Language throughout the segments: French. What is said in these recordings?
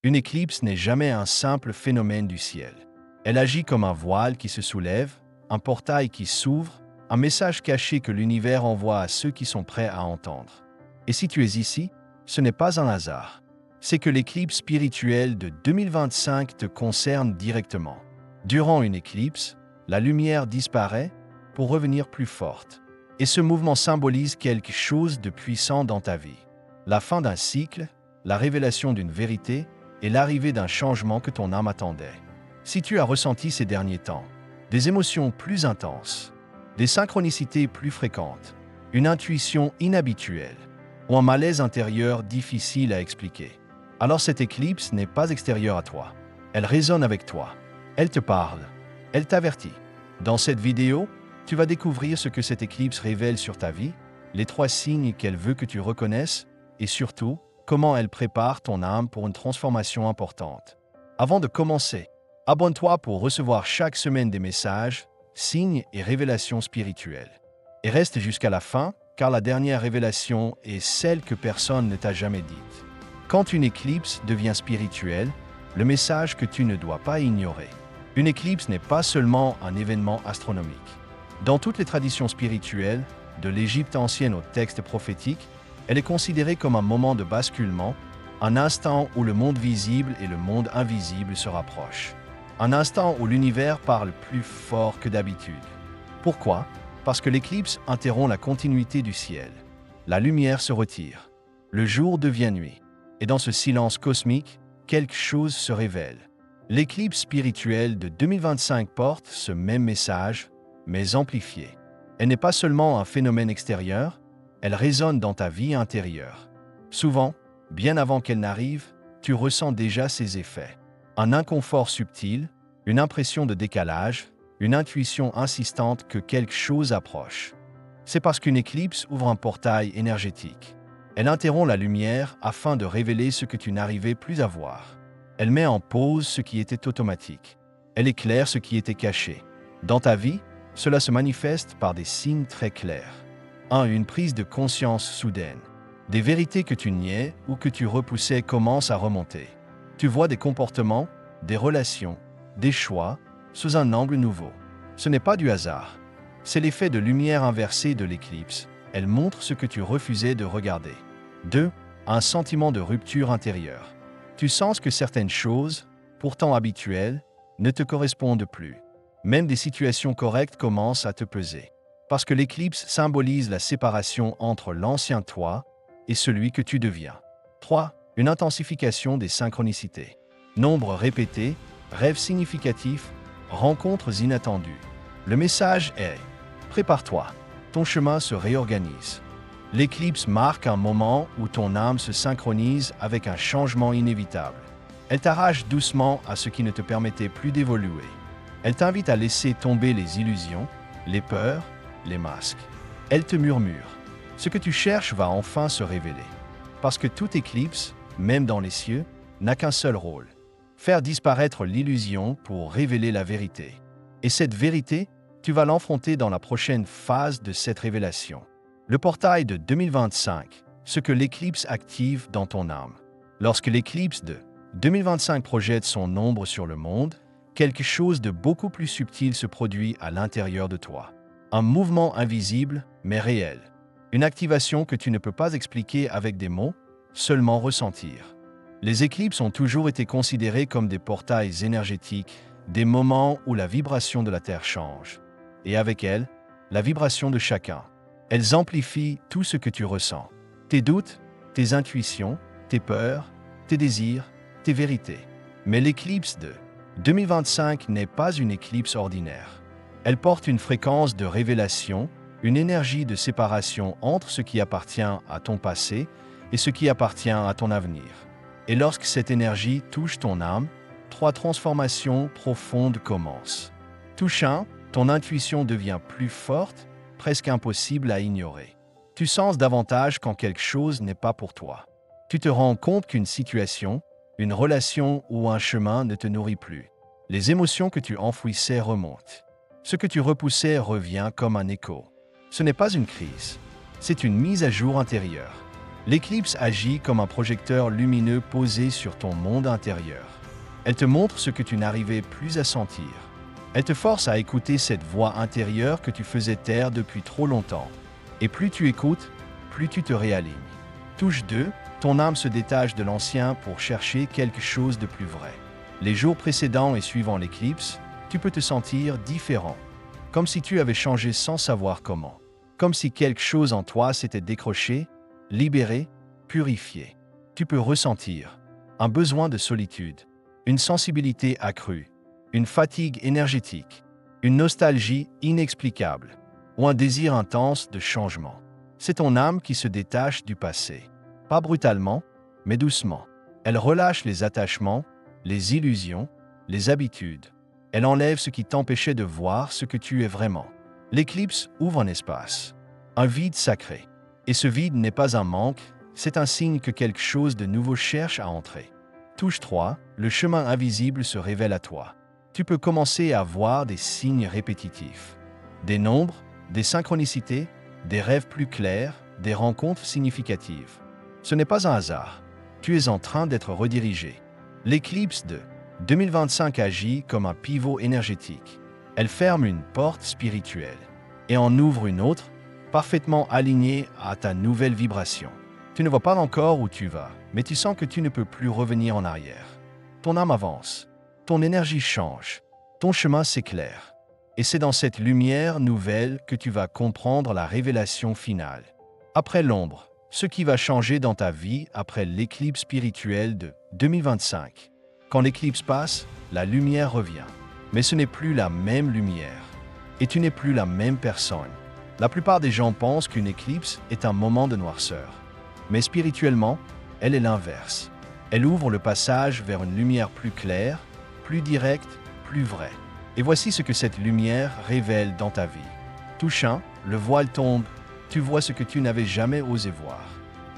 Une éclipse n'est jamais un simple phénomène du ciel. Elle agit comme un voile qui se soulève, un portail qui s'ouvre, un message caché que l'univers envoie à ceux qui sont prêts à entendre. Et si tu es ici, ce n'est pas un hasard. C'est que l'éclipse spirituelle de 2025 te concerne directement. Durant une éclipse, la lumière disparaît pour revenir plus forte. Et ce mouvement symbolise quelque chose de puissant dans ta vie. La fin d'un cycle, la révélation d'une vérité et l'arrivée d'un changement que ton âme attendait. Si tu as ressenti ces derniers temps des émotions plus intenses, des synchronicités plus fréquentes, une intuition inhabituelle ou un malaise intérieur difficile à expliquer, alors cette éclipse n'est pas extérieure à toi. Elle résonne avec toi. Elle te parle. Elle t'avertit. Dans cette vidéo, tu vas découvrir ce que cette éclipse révèle sur ta vie, les 3 signes qu'elle veut que tu reconnaisses et surtout, comment elle prépare ton âme pour une transformation importante. Avant de commencer, abonne-toi pour recevoir chaque semaine des messages, signes et révélations spirituelles. Et reste jusqu'à la fin, car la dernière révélation est celle que personne ne t'a jamais dite. Quand une éclipse devient spirituelle, le message que tu ne dois pas ignorer. Une éclipse n'est pas seulement un événement astronomique. Dans toutes les traditions spirituelles, de l'Égypte ancienne aux textes prophétiques, elle est considérée comme un moment de basculement, un instant où le monde visible et le monde invisible se rapprochent. Un instant où l'univers parle plus fort que d'habitude. Pourquoi? Parce que l'éclipse interrompt la continuité du ciel. La lumière se retire. Le jour devient nuit. Et dans ce silence cosmique, quelque chose se révèle. L'éclipse spirituelle de 2025 porte ce même message, mais amplifié. Elle n'est pas seulement un phénomène extérieur, elle résonne dans ta vie intérieure. Souvent, bien avant qu'elle n'arrive, tu ressens déjà ses effets. Un inconfort subtil, une impression de décalage, une intuition insistante que quelque chose approche. C'est parce qu'une éclipse ouvre un portail énergétique. Elle interrompt la lumière afin de révéler ce que tu n'arrivais plus à voir. Elle met en pause ce qui était automatique. Elle éclaire ce qui était caché. Dans ta vie, cela se manifeste par des signes très clairs. 1. Une prise de conscience soudaine. Des vérités que tu niais ou que tu repoussais commencent à remonter. Tu vois des comportements, des relations, des choix, sous un angle nouveau. Ce n'est pas du hasard. C'est l'effet de lumière inversée de l'éclipse. Elle montre ce que tu refusais de regarder. 2. Un sentiment de rupture intérieure. Tu sens que certaines choses, pourtant habituelles, ne te correspondent plus. Même des situations correctes commencent à te peser. Parce que l'éclipse symbolise la séparation entre l'ancien toi et celui que tu deviens. 3. Une intensification des synchronicités. Nombres répétés, rêves significatifs, rencontres inattendues. Le message est « Prépare-toi, ton chemin se réorganise ». L'éclipse marque un moment où ton âme se synchronise avec un changement inévitable. Elle t'arrache doucement à ce qui ne te permettait plus d'évoluer. Elle t'invite à laisser tomber les illusions, les peurs, les masques. Elle te murmure. Ce que tu cherches va enfin se révéler. Parce que toute éclipse, même dans les cieux, n'a qu'un seul rôle. Faire disparaître l'illusion pour révéler la vérité. Et cette vérité, tu vas l'enfronter dans la prochaine phase de cette révélation. Le portail de 2025, ce que l'éclipse active dans ton âme. Lorsque l'éclipse de 2025 projette son ombre sur le monde, quelque chose de beaucoup plus subtil se produit à l'intérieur de toi. Un mouvement invisible, mais réel. Une activation que tu ne peux pas expliquer avec des mots, seulement ressentir. Les éclipses ont toujours été considérées comme des portails énergétiques, des moments où la vibration de la Terre change. Et avec elle, la vibration de chacun. Elles amplifient tout ce que tu ressens. Tes doutes, tes intuitions, tes peurs, tes désirs, tes vérités. Mais l'éclipse de 2025 n'est pas une éclipse ordinaire. Elle porte une fréquence de révélation, une énergie de séparation entre ce qui appartient à ton passé et ce qui appartient à ton avenir. Et lorsque cette énergie touche ton âme, 3 transformations profondes commencent. Touche 1, ton intuition devient plus forte, presque impossible à ignorer. Tu sens davantage quand quelque chose n'est pas pour toi. Tu te rends compte qu'une situation, une relation ou un chemin ne te nourrit plus. Les émotions que tu enfouissais remontent. Ce que tu repoussais revient comme un écho. Ce n'est pas une crise, c'est une mise à jour intérieure. L'éclipse agit comme un projecteur lumineux posé sur ton monde intérieur. Elle te montre ce que tu n'arrivais plus à sentir. Elle te force à écouter cette voix intérieure que tu faisais taire depuis trop longtemps. Et plus tu écoutes, plus tu te réalignes. Touche 2, ton âme se détache de l'ancien pour chercher quelque chose de plus vrai. Les jours précédents et suivant l'éclipse, tu peux te sentir différent, comme si tu avais changé sans savoir comment, comme si quelque chose en toi s'était décroché, libéré, purifié. Tu peux ressentir un besoin de solitude, une sensibilité accrue, une fatigue énergétique, une nostalgie inexplicable ou un désir intense de changement. C'est ton âme qui se détache du passé. Pas brutalement, mais doucement. Elle relâche les attachements, les illusions, les habitudes. Elle enlève ce qui t'empêchait de voir ce que tu es vraiment. L'éclipse ouvre un espace, un vide sacré. Et ce vide n'est pas un manque, c'est un signe que quelque chose de nouveau cherche à entrer. Touche 3, le chemin invisible se révèle à toi. Tu peux commencer à voir des signes répétitifs, des nombres, des synchronicités, des rêves plus clairs, des rencontres significatives. Ce n'est pas un hasard. Tu es en train d'être redirigé. L'éclipse de 2025 agit comme un pivot énergétique. Elle ferme une porte spirituelle et en ouvre une autre, parfaitement alignée à ta nouvelle vibration. Tu ne vois pas encore où tu vas, mais tu sens que tu ne peux plus revenir en arrière. Ton âme avance, ton énergie change, ton chemin s'éclaire. Et c'est dans cette lumière nouvelle que tu vas comprendre la révélation finale. Après l'ombre, ce qui va changer dans ta vie après l'éclipse spirituelle de 2025. Quand l'éclipse passe, la lumière revient. Mais ce n'est plus la même lumière. Et tu n'es plus la même personne. La plupart des gens pensent qu'une éclipse est un moment de noirceur. Mais spirituellement, elle est l'inverse. Elle ouvre le passage vers une lumière plus claire, plus directe, plus vraie. Et voici ce que cette lumière révèle dans ta vie. Touche 1, le voile tombe, tu vois ce que tu n'avais jamais osé voir.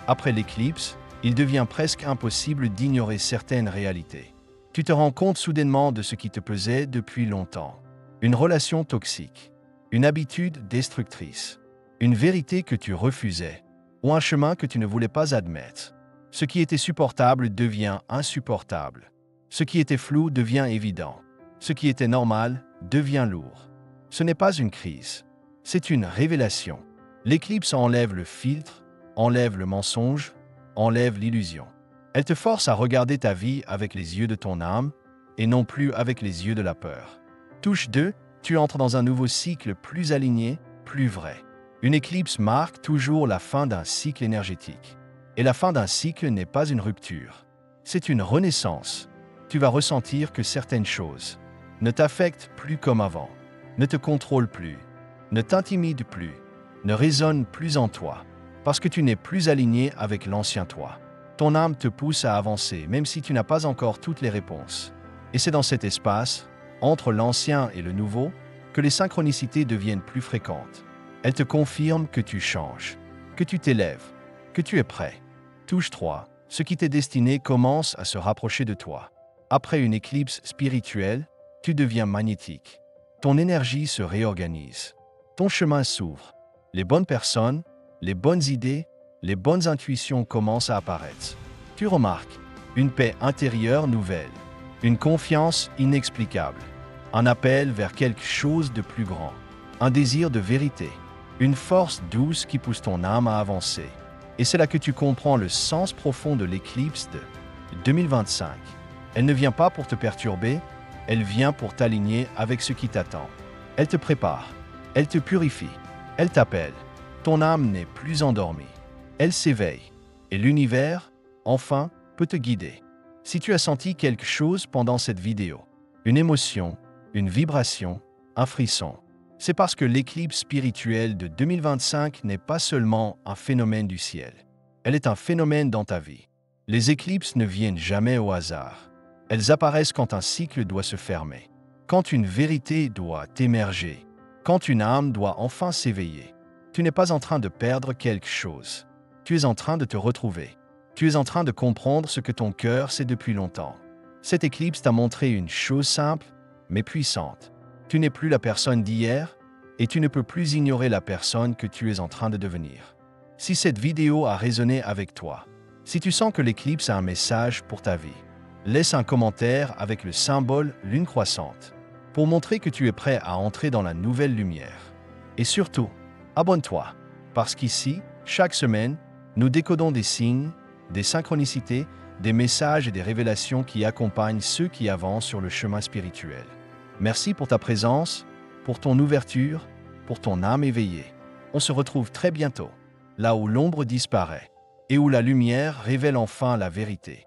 Après l'éclipse, il devient presque impossible d'ignorer certaines réalités. Tu te rends compte soudainement de ce qui te pesait depuis longtemps. Une relation toxique, une habitude destructrice, une vérité que tu refusais, ou un chemin que tu ne voulais pas admettre. Ce qui était supportable devient insupportable. Ce qui était flou devient évident. Ce qui était normal devient lourd. Ce n'est pas une crise, c'est une révélation. L'éclipse enlève le filtre, enlève le mensonge, enlève l'illusion. Elle te force à regarder ta vie avec les yeux de ton âme et non plus avec les yeux de la peur. Touche 2, tu entres dans un nouveau cycle plus aligné, plus vrai. Une éclipse marque toujours la fin d'un cycle énergétique. Et la fin d'un cycle n'est pas une rupture, c'est une renaissance. Tu vas ressentir que certaines choses ne t'affectent plus comme avant, ne te contrôlent plus, ne t'intimident plus, ne résonnent plus en toi, parce que tu n'es plus aligné avec l'ancien toi. Ton âme te pousse à avancer, même si tu n'as pas encore toutes les réponses. Et c'est dans cet espace, entre l'ancien et le nouveau, que les synchronicités deviennent plus fréquentes. Elles te confirment que tu changes, que tu t'élèves, que tu es prêt. Touche 3, ce qui t'est destiné commence à se rapprocher de toi. Après une éclipse spirituelle, tu deviens magnétique. Ton énergie se réorganise. Ton chemin s'ouvre. Les bonnes personnes, les bonnes idées, les bonnes intuitions commencent à apparaître. Tu remarques une paix intérieure nouvelle, une confiance inexplicable, un appel vers quelque chose de plus grand, un désir de vérité, une force douce qui pousse ton âme à avancer. Et c'est là que tu comprends le sens profond de l'éclipse de 2025. Elle ne vient pas pour te perturber, elle vient pour t'aligner avec ce qui t'attend. Elle te prépare, elle te purifie, elle t'appelle. Ton âme n'est plus endormie, elle s'éveille. Et l'univers, enfin, peut te guider. Si tu as senti quelque chose pendant cette vidéo, une émotion, une vibration, un frisson, c'est parce que l'éclipse spirituelle de 2025 n'est pas seulement un phénomène du ciel. Elle est un phénomène dans ta vie. Les éclipses ne viennent jamais au hasard. Elles apparaissent quand un cycle doit se fermer, quand une vérité doit émerger, quand une âme doit enfin s'éveiller. Tu n'es pas en train de perdre quelque chose. Tu es en train de te retrouver. Tu es en train de comprendre ce que ton cœur sait depuis longtemps. Cette éclipse t'a montré une chose simple, mais puissante. Tu n'es plus la personne d'hier et tu ne peux plus ignorer la personne que tu es en train de devenir. Si cette vidéo a résonné avec toi, si tu sens que l'éclipse a un message pour ta vie, laisse un commentaire avec le symbole lune croissante pour montrer que tu es prêt à entrer dans la nouvelle lumière. Et surtout, abonne-toi, parce qu'ici, chaque semaine, nous décodons des signes, des synchronicités, des messages et des révélations qui accompagnent ceux qui avancent sur le chemin spirituel. Merci pour ta présence, pour ton ouverture, pour ton âme éveillée. On se retrouve très bientôt, là où l'ombre disparaît et où la lumière révèle enfin la vérité.